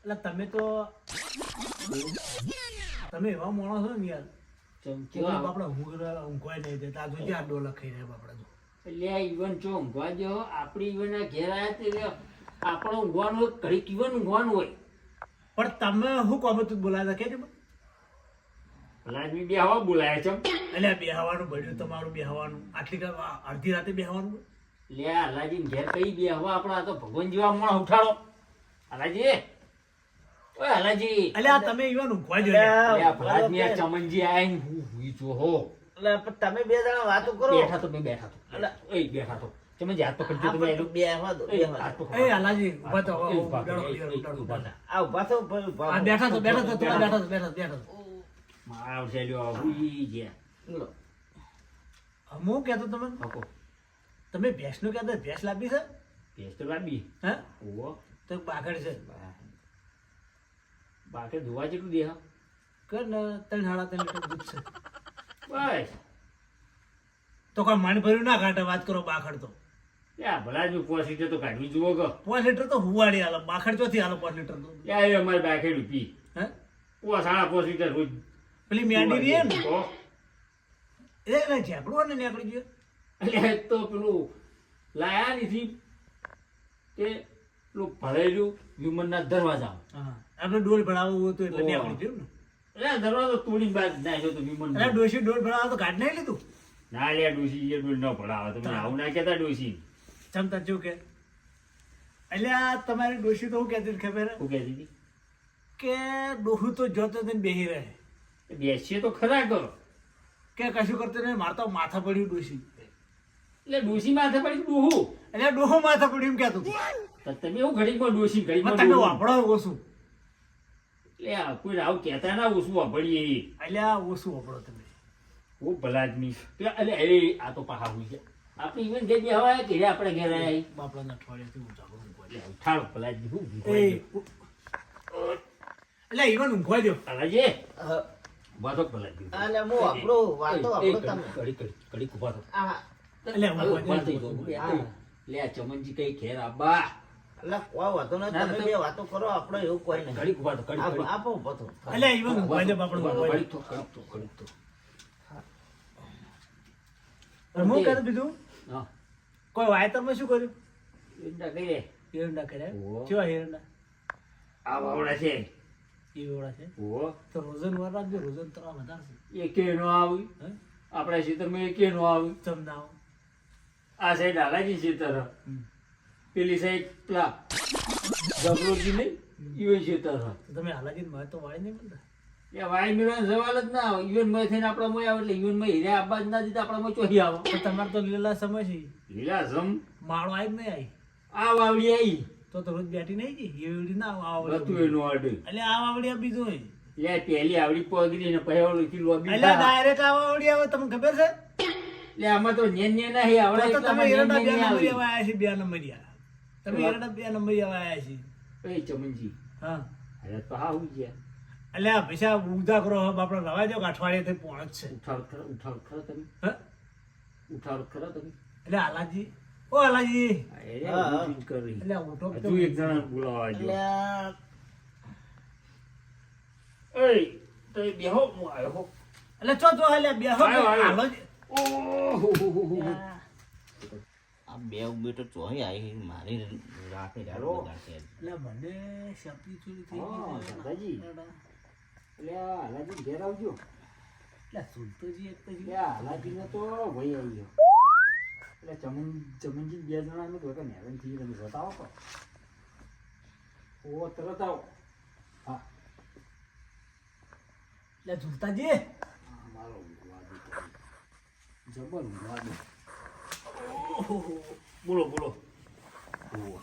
એટલે તમે તો તમે એવા માણસ છો ને યાર ચમચી આપણે ઊંઘવાય નહીં દેતા આ જોજે આ ડોલા ખાઈ રહ્યા આપણે તો એટલે ઈવન ચો ઊંઘવા જો આપણી ઈવન ઘેર આવ્યા તે આપણો ઊંઘવાનું હોય ઘડીક ઈવન ઊંઘવાનું હોય પણ તમે શું કોમે તું બોલાયા કે લાજમી બે હવા બોલાય છે એટલે બેહવાનું બન્યું તમારું બેહવાનું આટલી અડધી રાતે બેહવાનું લે અલાજી ઘેર કઈ બે હવા આપણા તો ભગવાન જેવા મોણા ઉઠાડો અલાજી ઓય અલાજી એટલે આ તમે ઈવન ઊંઘવા જો લે ભલાદમી આ ચમનજી આઈને હું હુઈ જો હો એટલે તમે બે જણા વાતો કરો. બેઠા તો બેઠા તો ઓય બેઠા તો ચમનજી હાથ પકડજો તમે એનું બે હવા દો, બે હવા દો. એ અલાજી ઉભા તો એ ઉભા કરો, ઉભા થા. આ ઉભા થો, ભાઈ ઉભા આ થો. બેઠા તો બેઠા તો મારા છેલ્યો હુઈ ગયા લો. હું કહેતો તમે હકો તમે ભેંસનું કહેતા ભેંસ લાવી છે ભેંસ તો લાંબી હે ઓવો તો બાકડ છે બાકે ધોવા જેટલું દેહ કર ને 3.5 લીટર દૂધ છે બસ તો કોઈ મન ભર્યું ના કાઢે વાત કરો બાખડ તો યા ભલા જ 5 લીટર તો કાઢવી જુઓ ગો 5 લીટર તો હુવાડી હાલો બાખડ ચોથી હાલો 5 લીટર તો યા એ અમારે બાકે રૂપી હે 5.5 લીટર રોજ પેલી મેંડી રહી ને તો એટલે ઝેપડું ને નીકળી ગયો એટલે તો પેલું લાયા નથી કે પેલું ભરેલું વિમનના દરવાજા હા આપણે ડોલ ભરાવવું હોય તો એટલે ઓહ. નીકળી ગયું ને એટલે દરવાજો તોડી બાદ નાખ્યો તો વિમન એટલે ડોશી ડોલ ભરાવા તો કાઢ નહીં લીધું ના લે ડોસી એ ડોલ ન પડાવે તમે આવું ના કહેતા ડોસી ચમતા ચૂ કે એટલે આ તમારી ડોશી તો હું કહેતી હતી ખબર હે? શું કહેતી હતી કે ડોહું તો જોતો થઈને બેહી રહે બેસીએ તો ખરા કરો કે કશું કરતો નહીં મારતો માથા પડ્યું ડોશી એટલે ડોસી માથે પડી ડોહું એટલે ડોહું માથા પડ્યું એમ કહેતું હતું. તો તમે એવું ઘડીકમાં ડોસી ઘડીકમાં તમે ડોહું. વાપરો ઓછું એટલે આ કોઈ આવું કહેતા ના ઓછું વાપરીએ એટલે આ ઓછું વાપરો તમે ઓ ભલા આદમી એટલે અરે આ તો પાહા હોય છે આપણે ઇવન જે બે હવા કે આપણે ઘેર આવ્યા બાપડાના અઠવાડિયાથી હું જાગું ઊંઘવા એટલે ઉઠાડો ભલા આદમી હું દે. એટલે ઈવન ઊંઘવા દો ભલાજી વાતો ભલા આદમી એટલે હું વાપરું, વાતો વાપરું તમે. ઘડીક ઉભા થો આ, એટલે ઊંઘવા ઉભા થઈ દો. જાઓ. લે આ ચમનજી કઈ ઘેર આબા એટલે કોઈ વાતો નહીં, ના, તમે ના, બે વાતો કરો, આપણે એવું કોઈ નહીં. ઘડીક ઉભા થો ઘડીક આપો ઉભો થો. એટલે ઈવન ઊંઘવા દો બાપડું ઊંઘવા દો. ઘડીક થો ઘડીક થો હું કહેતો બીજું હા કોઈ વાયતરમાં શું કર્યું એંડા કઈ રે એરંડા કર્યા ઓહો. કેવા એરંડા આ વાવડા છે એ વેવડા છે ઓ તો રોઝન વાર રાખજો રોઝન તરા વધારશે એકે નો આવી હે આપણા ખેતરમાં એકે નો આવી ચમદાવ આ સાઈડ હાલાજી ખેતર પેલી સાઈડ પેલા ગબરોજી નહીં ઈવન ખેતર તો તમે હાલાજીને મારે તો વાય નહીં મળતા એ વાય મેળવાનો સવાલ જ ના આવે ઈવન માં થઈને આપણા મોય આવે એટલે ઈવન માં હીરા આબા જ ના દીધા આપણા મોય ચોહી આવે તો તમારે તો લીલા સમય છે લીલા જમ માળો આવી જ નહીં આવી આ વાવડી આવી તો રોજ બેઠી નહીં ગઈ એવડી ના હતું આવડી એનું આડે એટલે આ વાવડી આ બીજું હોય લે પહેલી આવડી પગડી ને પછી ઓલું થી લોબી એટલે ડાયરેક્ટ આ વાવડી આવે તમને ખબર છે લે આમાં તો નેન નેન નહીં આવડે તો તમે એટલામાં એરંડા નેન બે નેન નંબર આવી. આવ્યા છે બે નંબરિયા તમે એરંડા બે નંબરિયા આવ્યા છે એ ચમનજી હા અરે તો હા હું ગયા એટલે આ પૈસા ઉધા કરો હવે આપણે રવા દો કે અઠવાડિયે પોણ જ છે ઉઠાડ ખરા તમે હે? ઉઠાડ ખરા તમે એટલે હાલાજી ઓ હાલાજી અરે હા, હા. ઊભી કરી એટલે ઓટો હજુ એક જણા બોલાવા એટલે જો આ એ તો એ બેહો હું આવ્યો એટલે ચો ચો એટલે બેહો આયો, આયો. હાલોજી. ઓહો આ બે બેટો ચોહી આવી મારી રાખે હેલો. એટલે મને શબ્દી ચોરી થઈ હા, ગઈ દાદાજી. એટલે આ હાલાજી ઘેર આવજો એટલે સુલતોજી એક તો એટલે આ હાલાજીને તો વહી આવી ગયો એટલે ચમનજી બે જણા અમે તો નેવન થી તમે બતાવો તો ઓ તરત આવો હા એટલે ઝુલતાજી હા, મારો ઊંઘવા દે તમે. જબર ઊંઘવા દે બોલો બોલો ઓહ.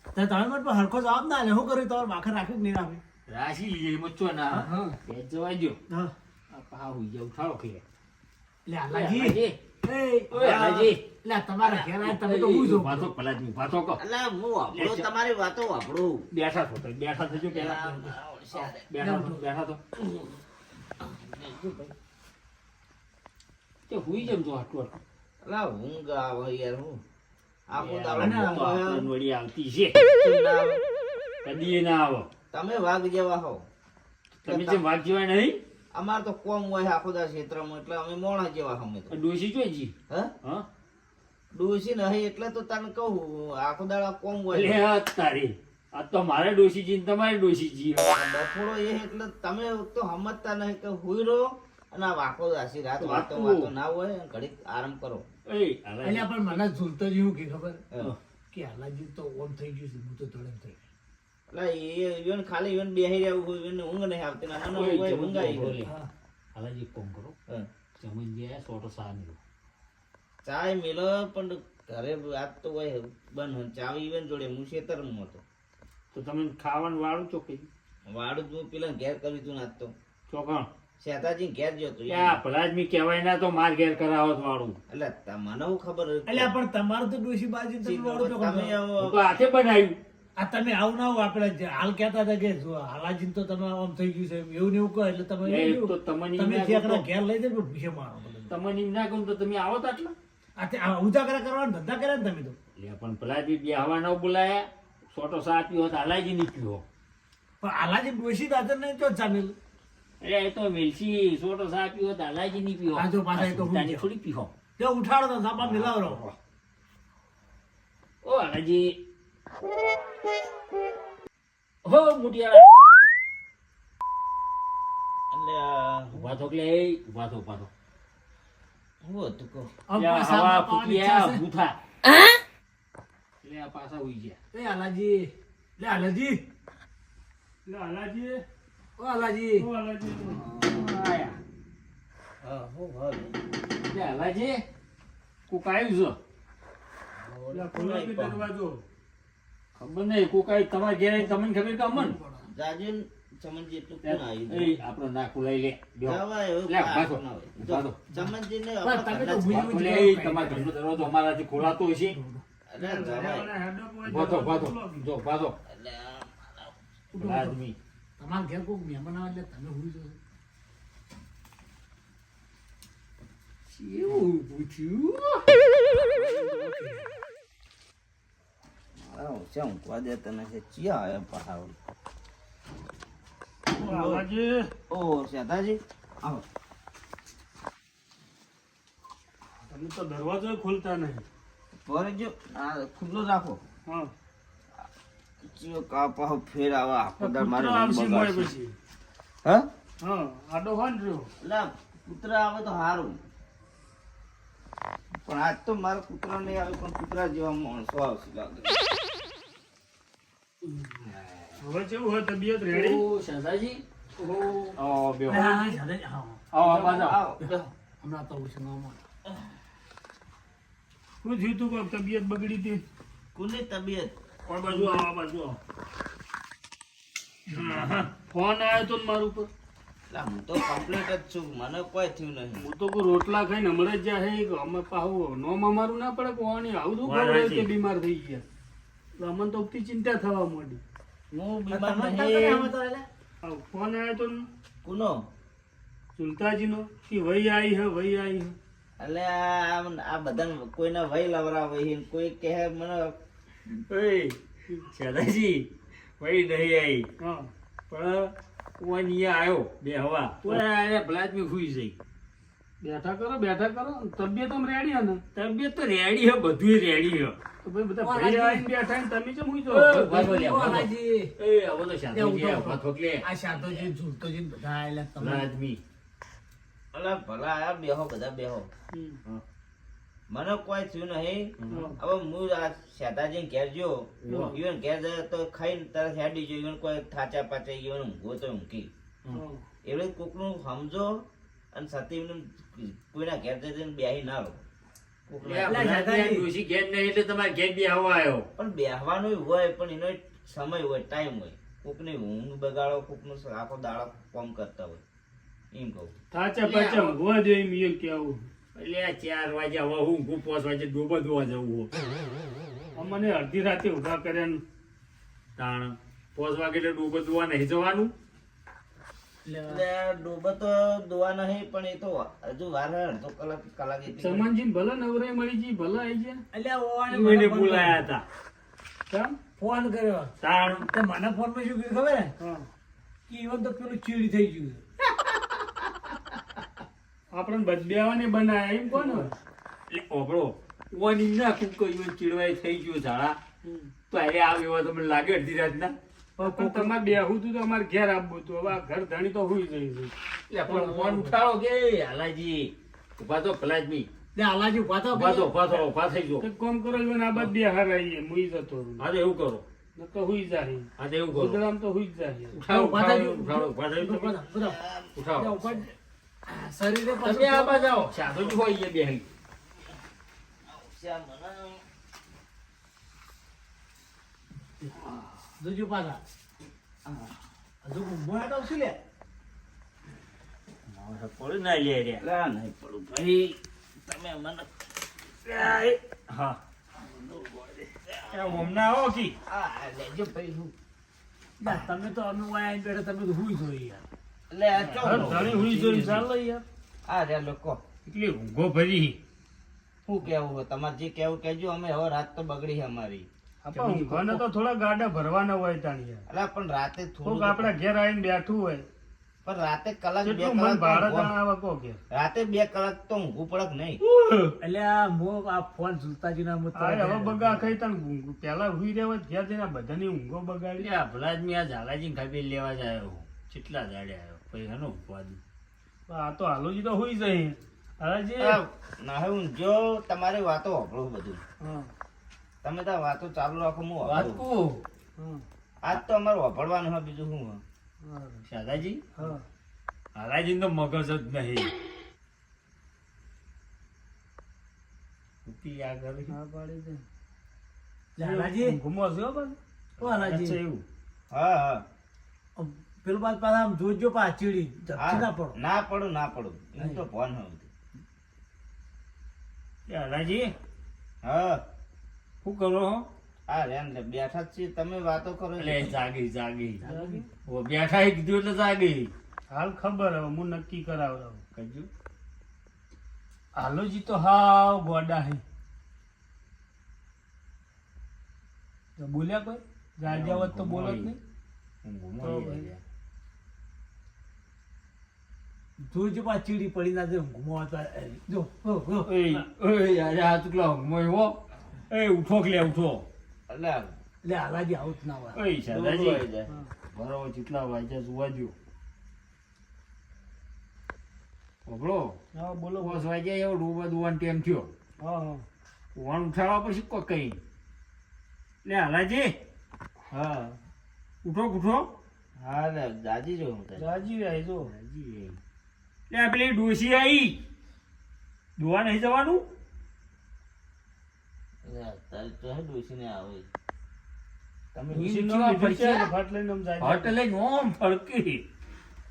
તો તમે મને પણ હરખો જવાબ ના લે શું કર્યું તમારે માખર રાખ્યું કે નહીં રાખ્યું રાશી લઈએ મચ્ચો ના હા. બે જવા દો હા આ પા હુઈ જાવ ઉઠાડો કે એટલે હાલાજી હાલાજી. એ ઓય હાલાજી. એટલે તમારા ઘેર આયા તમે તો હું જો ઉભા થો, પેલા જ ઉભા થો કહો. એટલે હું વાપરું, તમારી વાતો વાપરું. બેઠા થો તો બેઠા થજો પેલા બેઠા થો બેઠા થો તે હુઈ જેમ જો આટલું આટલું એટલે ઊંઘ આવે યાર હું આખો યાર, દાડો અને તો ઊંઘ આવે. આપણને વળી આવતી છે ઊંઘ ના આવે. કદી ના આવો તમે વાઘ જેવા હો તમે જેમ વાત જેવા નહીં અમાર તો કોમ હોય આખો દા ક્ષેત્રમાં એટલે અમે મોણા જેવા અમે તો ડોશી જોઈ જી હા હા ડોસી નહીં એટલે તો તને કહું આખો દાડા કોમ હોય લે આ તારી આ તો મારે ડોશી જી ને તમારે ડોશી જી બફોડો એ એટલે તમે તો સમજતા નહીં કે હુઈ રહો અને આ વાકો આશી રાત વાતો વાતો ના હોય ઘડીક આરામ કરો એ અલ્યા પણ મને ઝૂલતો જ એવું કે ખબર હા. કે હાલાજી તો ઓમ થઈ ગયું છે હું તો ધડમ થઈ એટલે એ ઈવન ખાલી ઈવન બેહી રહેવું હોય ઈવન ઊંઘ નહીં આવતી ને મને ઓય, હોય જબર ઊંઘ આવી બોલે. ગઈ. હા. હાલાજી કોમ કરો હા. જમીન ગયા સોટો સા મેલો ચાય મેલો પણ ઘરે આજ તો હોય બંધ ચાવી ઈવન જોડે હું ખેતરમાં હતો તો તમે ખાવાનું વાળું ચોકી વાડું જ હું પેલા ઘેર કર્યું હતું નાજ તો ચોકણ શેતાજી ઘેર ગયો હતો ત્યાં ભલા જ મી કહેવાય ના તો માર ઘેર કરાવત વાળું એટલે મને હું ખબર અલ્યા પણ તમારું તો ડોશી બાજી તમે વાળું છો તમે ખબર. હું તો હાથે બનાવ્યું આ તમે આવું ના આવો આપણે જે હાલ કહેતા હતા કે જો હાલાજી તો તમે આમ થઈ ગયું છે એવું ને એવું કહો એટલે તમે એ એવું તો તમને તમે ના ઠેકડા કહો. ઘેર લઈ જાય પણ પીછે મારો બધું. તમને એમ ના કહું તો તમે આવો તો આટલા આ તે આ ઉજાગરા કરવાના ધંધા કર્યા ને તમે તો લે પણ ભલા બી બે હવા ન બોલાયા સોટો સા પીવો તો હાલાજી નહીં પીવો પણ હાલાજી ડોશી દાદર નહીં તો જામેલ એટલે એ તો મિલસી સોટો સા પીવો તો હાલાજી નહીં પીવો આ જો પાછા એ તો સુલતાની હું થોડી પીવો તે ઉઠાડો તો સાપા મિલાવરો ઓ હાલાજી હો મુટિયાળા એટલે ઉભા થો એટલે એ ઉભા થો ઉભા થો હું હતું કહું આમ લે કોઈ હવા સાપા પાવાની ફૂટ્યા ઈચ્છા છે? ભૂથા લે આ પાછા ઉઈ ગયા એ હાલાજી લે હાલાજી લે હાલાજી ઓ હાલાજી ઓ હાલાજી આયા હા હું ભાવ લે હાલાજી કોક આવ્યું છે લે ખોલો કે દરવાજો ખબર નહીં કોક આવ્યું તમારે ઘેર આવીને તમને ખબર કે અમન જાજુ ચમનજી એટલું કોણ આવ્યું એ આપણો ના ખુલાઈ લે બેહો. જવાય એવું લે, કાંઈ બાજો, ના હોય. બાજો. ચમનજીને પણ આપણા તમે તો ઘરના જ ભૂલી બાજો લે, એ તમારા ઘરનો દરવાજો અમારાથી ખોલાતો હશે એટલે જવાય. અને હેડક હોય બાજો બાજો જો બાજો એટલે આદમી તમારા ઘેર કોઈક મહેમાન આવે એટલે તમે હુઈ જશો. એવું પૂછ્યું મારા ઓછા ઊંઘવા દેતા નથી ચિયા આવ્યા પહાડ ઓ હાલાજી ઓ શેતાજી આવો તમે તો દરવાજો ખોલતા નહીં ભરે જો આ ખુલ્લો રાખો હા ચિયો કાપા ફેર આવા આખો દાડ મારે કૂતરો આવશે મોય બગાડશે. પછી હા હા આડો હોય ને રહ્યો એટલે કૂતરા આવે તો સારું પણ આજ તો મારા કૂતરા નહીં આવે પણ કૂતરા જેવા માણસો આવશે લાગે હવે કેવું હોય તબિયત રેડી ઓ શાદાજી આવો બેહો હા, હા, હાલાજી, હા. આવો બાજો આવો બેહો. હમણાં તો ઉછીનામાં. શું થયું તું કોઈ તબિયત બગડી હતી કોની તબિયત આ બાજુ આવો આ બાજુ આવો હા, હા. ફોન આવ્યો તો ને મારું ઉપર એટલે હું તો કમ્પ્લીટ જ છું મને કોઈ થયું નહીં હું તો કોઈ રોટલા ખાઈને હમણાં જ જાય છે કે અમે પાહું નોમ અમારું ના પડે કોવાની આવું શું ખબર હોય કે બીમાર થઈ ગયા એટલે અમને તો ઉપથી ચિંતા થવા માંડી હું તમે બીમાર તાર કરે નહીં આમાં તો એટલે? આવો ફોન આવ્યો તો ને કોનો સુલતાજીનો કે વહી આવી હે વહી આવી હે એટલે આ બધા કોઈને વહી લવરાવે છે, કોઈ કહે મને ઓય શાદાજી વઈ નહીં આવી હા પણ કોઈ નહીં આવ્યો બે હવા કોઈ આને ભલા જ મેં ખુઈ જઈ બેઠા કરો તબિયત આમ રેડી હે ને તબિયત તો રેડી હે બધું રેડી હે તો ભાઈ બધા ઓ, ભાઈ હાલાજી. આવીને બેઠા ને તમે કેમ હુઈ ઓ, જાઓ? ભાગો લે, ઓ, ભાગો. હાલાજી. એ હવે તો શાદાજી ઉભા થોકલે આ શાદોજી, ઝૂલતોજી ને બધા આયેલા ભલા તમે. આદમી અલા ભલા આયા બેહો બધા બેહો હમ. મને કોઈ થયું નહીં હા. હવે હું આ શેતાજી ઘેર ગયો ઈવન ઘેર જાય તો ખાઈને તરત હેડી ગયો ઈવન કોઈ થાચા પાચા ઈવન ઊંઘો તો ઊંઘી હા. એટલે કોકનું સમજો અને સતી કોઈના ઘેર જઈને બેહી ના રહો કોકનું લે, ભલા આદમી ડોશી ઘેર નહીં એટલે તમારે ઘેર બી આવવા આવ્યો પણ બેહવાનું હોય પણ એનો એક સમય હોય ટાઈમ હોય કોકની ઊંઘ બગાડો કોકનું આખો દાડો કામ કરતા હોય એમ કહું થાચા પાચા ઊંઘવા દે એમ એ કેવું એટલે આ 4 વાગે હવે હું 5 વાગે ડોબા ધોવા જવું અમને અડધી રાતે ઊભા કર્યા ને તાણ 5 વાગે એટલે ડોબા ધોવા નહીં જવાનું એટલે ડૂબો તો દોવા નહીં પણ એ તો હજુ વાર હે, અડધો કલાક એટલી ચમનજી ભલે નવરાઈ મળી ગઈ ભલે આવી ગયા અલ્યા ઓવાને એને મને બોલાયા હતા કેમ ફોન કર્યો તાણ તે મને ફોન માં શું કીધું ખબર હે હા. કે ઈવન તો પેલું ચીડી થઈ ગયું છે. આપણને બદલ્યાવાને બનાયા એમ કોણ હોય? એટલે ઓબળો ઓની ના કુક કર્યું ચીડવાય થઈ ગયું ઝાડા તો અરે આવ્યો તો મને લાગે અડધી રાતના પણ તમારે બેહું તું તો અમારે ઘેર આપવું હતું. હવે આ ઘર ધણી તો હુઈ જઈ છે. એટલે પણ ફોન ઉઠાડો કે હાલાજી ઉભા તો ભલાજી લે આલાજી ઉભા થા ઉભા તો ઉભા થઈ જો તો કોમ કરો છો ને આ બાદ બે હાર આવીએ મુઈ જતો રહું. હા તો એવું કરો નકર હુઈ જાય. હા તો એવું કરો ગોદડામાં તો હુઈ જ જાય. ઉઠાડો ઉભા થઈ ઉઠાડો ઉભા થઈ તમે. ઉઠાડો શરીરે તમે આ બાજુ આવો સાધુ જ હોય એ બેહી જોજો પાછા હજુ ઊંઘો હેઠો શું લે પડી ના લે રે લા નહીં પડું ભાઈ તમે મને હા હમણાં આવો કી આ લેજો ભાઈ હું ના, તમે તો અમે વાયા બેઠા તમે તો હુઈ જોઈ યાર લે આ ઘર ચોલો ધણી હુઈ જોઈ ચાલો યાર. આ રે લોકો એટલી ઊંઘો ભરી શું કેવું હોય? તમારે જે કેવું કેજો. અમે હવે રાત તો બગડી છે અમારી. આપણે ઊંઘવાને તો થોડા ગાડા ભરવાના હોય તાણ યાર. અલા પણ રાતે કોક થોડું આપણા ઘેર આવીને બેઠું હોય પણ રાતે કલાક બે કેટલું મન કલાક ભાડે તો તાણ આવે કોક યાર. રાતે 2 કલાક તો ઊંઘવું પડે કે નહીં? એટલે આ મો આ ફોન સુલતાજી ના મત આ હવે બગા ખાઈ તાણ પેલા હુઈ રહેવા ઘેર જઈને આ બધાની ઊંઘો બગાડી. એટલે ભલાજી આ ઝાલાજી ખાબી લેવા જ આવ્યો કેટલા દાડે આવ્યો પછી એનો ઉપાદ આ તો હાલોજી તો હુઈ જાય. હાલોજી આ ના હું જો તમારી વાતો સાંભળો બધું. હા તમે તો વાતો ચાલુ રાખો, હું વાત સાંભળું. કો હા આજ તો અમારે વાપરવાનું હોય, બીજું શું હોય? હા શાદાજી હા હાલાજી તો મગજ જ નહીં ઉતી આગળ હા પાડી દે. લાલાજી ઊંઘમાં છો પણ? ઓ લાલાજી અચ્છા એવું હા હા પેલું બાદ પાછા આમ જોજો પા ચીડી ઝપકી ના હા. પડો ના પડું ના પડું એમ તો ફોન હોય બધું. હાલાજી હા શું કરો હો હા રેન લે બેઠા જ છીએ, તમે વાતો કરો છો. એટલે જાગી ઓ બેઠા એ કીધું એટલે જાગી હાલ ખબર હવે હું નક્કી કરાવડાવું. કજુ હાલોજી તો હાવ ગોડા હે. તો બોલ્યા કોઈ જાજ્યાવત તો બોલો જ નહીં. તો ભાઈ. જોજો પા ચીડી પડી ના દે ઊંઘમાં હતા જો ઓય યાર આ તુકલા મોય હો એ ઉઠો કે લે ઉઠો અલા એટલે હાલાજી આવું જ ના હોય ઓય દોડું શાદાજી આવી જાય. બરાબર કેટલા વાગ્યા જોવા જો ઓબળો હા બોલો બસ વાગ્યા એવો ડૂબા દુવાનો ટાઈમ થયો હા હા વણ ઉઠાડવા પછી કોઈ કઈ લે હાલાજી હા ઉઠો ઉઠો હા લે દાદી જો હું તને. રાજી રહી જો. લે આ પેલી ડોસી આવી દુવા નહીં જવાનું અલા, તારે તો હે ડોશીને આવે. તમે ડોશીનો ચીલા લીધું છે ફરશે? ને ફાટ લઈને આમ જાય. હટ લઈને ઓમ ફરકી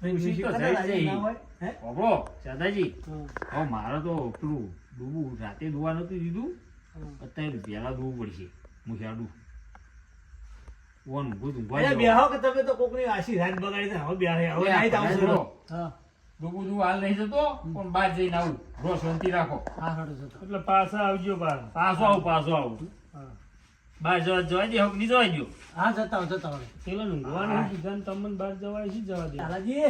ડોશી તો કદાચ જઈ રાજી ના હોય હે ઓબળો શાદાજી હા, હવે મારે તો પેલું ડૂબું રાતે દુવા નતું દીધું હા. અત્યારે પહેલા દોવું પડશે હું હેડું ઓન ઊંઘું એટલે ઊંઘવા બેહો કે તમે તો કોકની આશી રાત બગાડી દે હવે બેહે હવે નહીં થાવ છું હા ડૂબું દું હાલ નહીં જતો પણ બહાર જઈને આવું રો શાંતિ રાખો હા હાડો જતો એટલે પાછા આવજો બાર. પાછો આવું હા બહાર જવા દે હક નહીં જવા દો હા જતા હો જતા હો પેલા ઊંઘવાનું કીધા ને તમને બહાર જવાય છે જવા દે. લાલાજી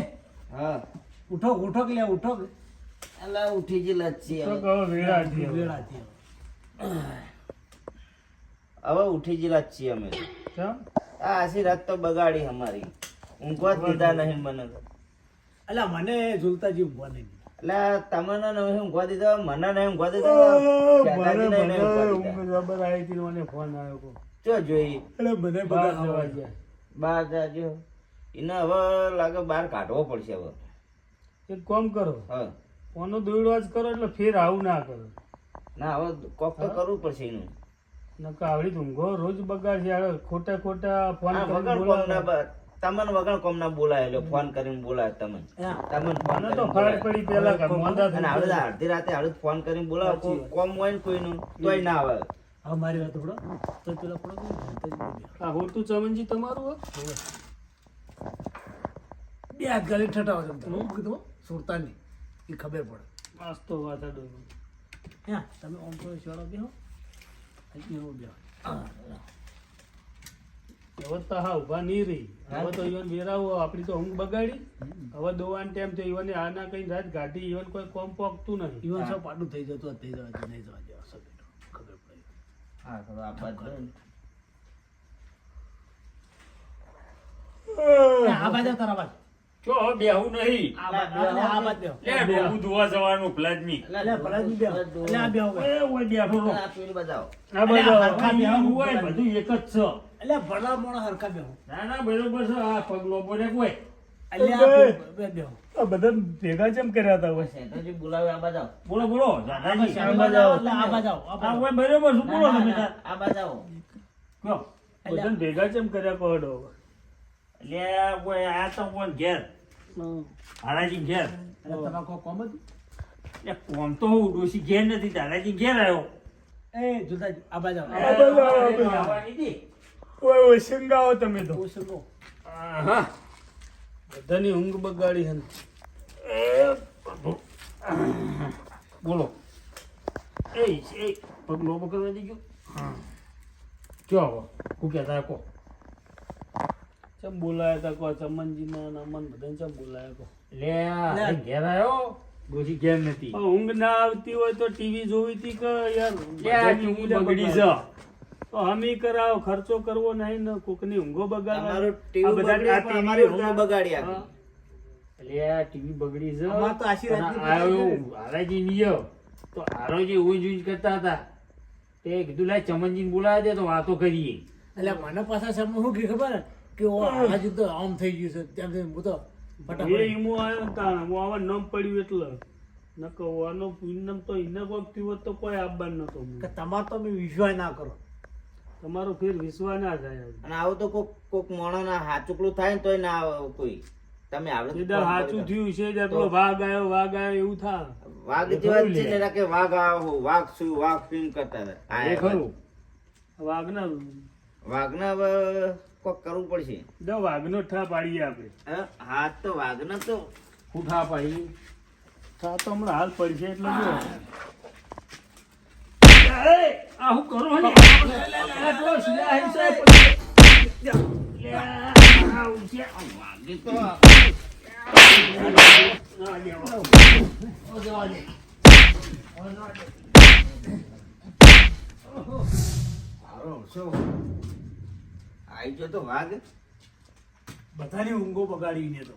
હા ઉઠો ઉઠો કે લે ઉઠો કે અલા ઉઠી ગયેલા જ છીએ તો હવે. કહો વેળા હતી હવે. વેળાથી હવે ઉઠી ગયેલા જ છીએ અમે. ચમ? આ આશી રાત તો બગાડી અમારી. ઊંઘવા જ દીધા નહીં મને. અલા મને ઝુલતાજી ઊંઘવા નહીં એટલે તમને નહીં ઊંઘવા દીધો, મને નહીં ઊંઘવા દીધો, મને શાદાજીને નહીં ઊંઘવા ઊંઘ દીધા. જબર આવી હતી ને મને ફોન આવ્યો કો. ચો જોઈ એટલે મને બહાર બધા જવા ગયા. બહાર જાજો. એને હવે લાગે બહાર કાઢવો પડશે હવે. એક કામ કરો હા ફોનો દોડવા જ કરો એટલે ફેર આવું ના કરો. ના હવે કોક તો કરવું પડશે એનું. નકર આવડી ઊંઘો રોજ બગાડશે. હાલો, ખોટા ખોટા ફોન આ કરીને વગર બોલાવે. કોમના તમને વગર કોમના બોલાય એટલે ફોન કરીને બોલાય તમને. તમને ફોન મને તો કરીને ફાળ બોલાય. પડી પેલા કે મોંદા થઈ અને આવડે ગયા. અડધી રાતે આવડે ફોન કરીને બોલાવો. સાચી વાત. કોમ હોય ને કોઈનું તોય ના આવે. હવે મારી વાત પડો તો પેલા પડો તો ઝુલતાજી બોલ્યા. આ હોતું ચમનજી તમારું હો? બે હાથ ગાલી ઠટાવો છો તમે. હું કીધું સુરતાની એ ખબર પડે મસ્ત તો વાત આ ડોલો. હા તમે ઓમ તો શેડો બેહો બેહો બેહો હા હવે તો હા ઊભા નહીં રહી. હવે તો ઈવન વેરાવો આપણી તો ઊંઘ બગાડી. હવે દોવાનો ટાઈમ થયો. ઈવન આના કઈ રાત ગાડી ઈવન કોઈ કોમ પોકતું નહીં. ઈવન સૌ પાડું થઈ જતું હોત, થઈ જવા દે, નહીં જવા દે, અસર બેઠો, ખબર પડી. હા તો આ બાજુ આ બાજુ તારા બાજુ. જો હવે બેહું નહીં. આ બાજુ, આ બાજુ બેહો. લે ડોહું ધોવા જવાનું પ્લાઝમી. એટલે ભલાજી બેહો. એટલે આ બેહો ભાઈ. એ ઓય બેઠો રહો. આ પેલી બજાવો. આ બધો હરખા બેહો. હોય બધું એક જ છે. એટલે ભલા મોણા હરખા બેહો. ના ના બરોબર છે. આ પગલો બોલે કોઈ એટલે આ બે બેહો. આ બધા ભેગા જેમ કર્યા હતા હોય. શેઠોજી બોલાવે આ બજાવો. બોલો બોલો દાદાજી. આ બાજુ આવો, એટલે આ બાજુ આવો, આ આ બાજુ ઓય બરોબર શું બોલો તમે તાર? આ બજાવો. કયો? બધા ભેગા જેમ કર્યા કોડો. લે ઓય આ તો કોણ ઘેર હારાજી ઘેર. એટલે તમારે કોઈ કોમ હતું? એ કોમ તો હું ડોશી ઘેર નથી દાદાજી ઘેર આવ્યો. એ જુદાજી, આ બાજુ આવો. આ બાજુ આવો, આ બાજુ. આવવાની હતી. ઓય ઓય શંગાવો તમે તો. ઓછું હા બધાની ઊંઘ બગાડી હે ને. બોલો એ પગલો પકડવા દઈ ગયો. કયો હવે હું કહેતા કહો. ચમ બોલાયા તા કો ચમનજીના ને અમન બધાને ચમ બોલાયા કો. લે આ ઘેર આવ્યો ડોશી ઘેર નથી. પણ ઊંઘ ના આવતી હોય તો ટીવી જોવી હતી કે યાર લે આ ઊંઘ બગડી છે. તો હમી કરાવો ખર્ચો કરવો નહીં ને કોકની ઊંઘો બગાડવા. તમારું ટીવી બગડ્યું પણ અમારી ઊંઘ બગાડી આપી. લે આ ટીવી બગડી છે. અમાર તો આશીર્વાદની અને આવ્યો હારાજી નિયો તો હારોજી ઊંઝ ઊંઝ કરતા હતા. તે કીધું લે ચમનજીને બોલાવી દે તો વાતો કરીએ. એટલે મને પાછા સામે શું કે ખબર કે ઓ હાજી તો આમ થઈ ગયું છે તેમ થઈને હું તો એ ફટાફટ ઈમો આવ્યો ને તાણ હું આવા નામ પડ્યું એટલે નકો આનો પૂનમ તો એને કોક થયું હોત તો કોઈ આપવા નતો. કે તમારે તો મેં વિશ્વાસ ના કરો. તમારો ફેર વિશ્વાસ ના થાય. અને આવું તો કોક મોણોના હાચુકલું થાય ને તોય ના આવે કોઈ. તમે આવડે તો સીધા સાચું થયું છે જ પેલો વાઘ આવ્યો એવું થાય. વાઘ જેવા જ છે જરા કે વાઘ આવો વાઘ શું કરતા હતા. એ ખરું. વાઘના વાઘના હવે કોક કરવું પડશે. વાઘનો ઠા પાડીએ આપણે. હા તો વાઘના તો ઉઠા પાડી. ઠા તો હમણાં હાલ પડશે એટલે જો. આ હું કરો ને આટલો સિલાઈ છે. લે આ ઉઠ્યા. વાઘે તો આઈ ગયો તો વાઘ. બધાની ઊંઘો બગાડીને તો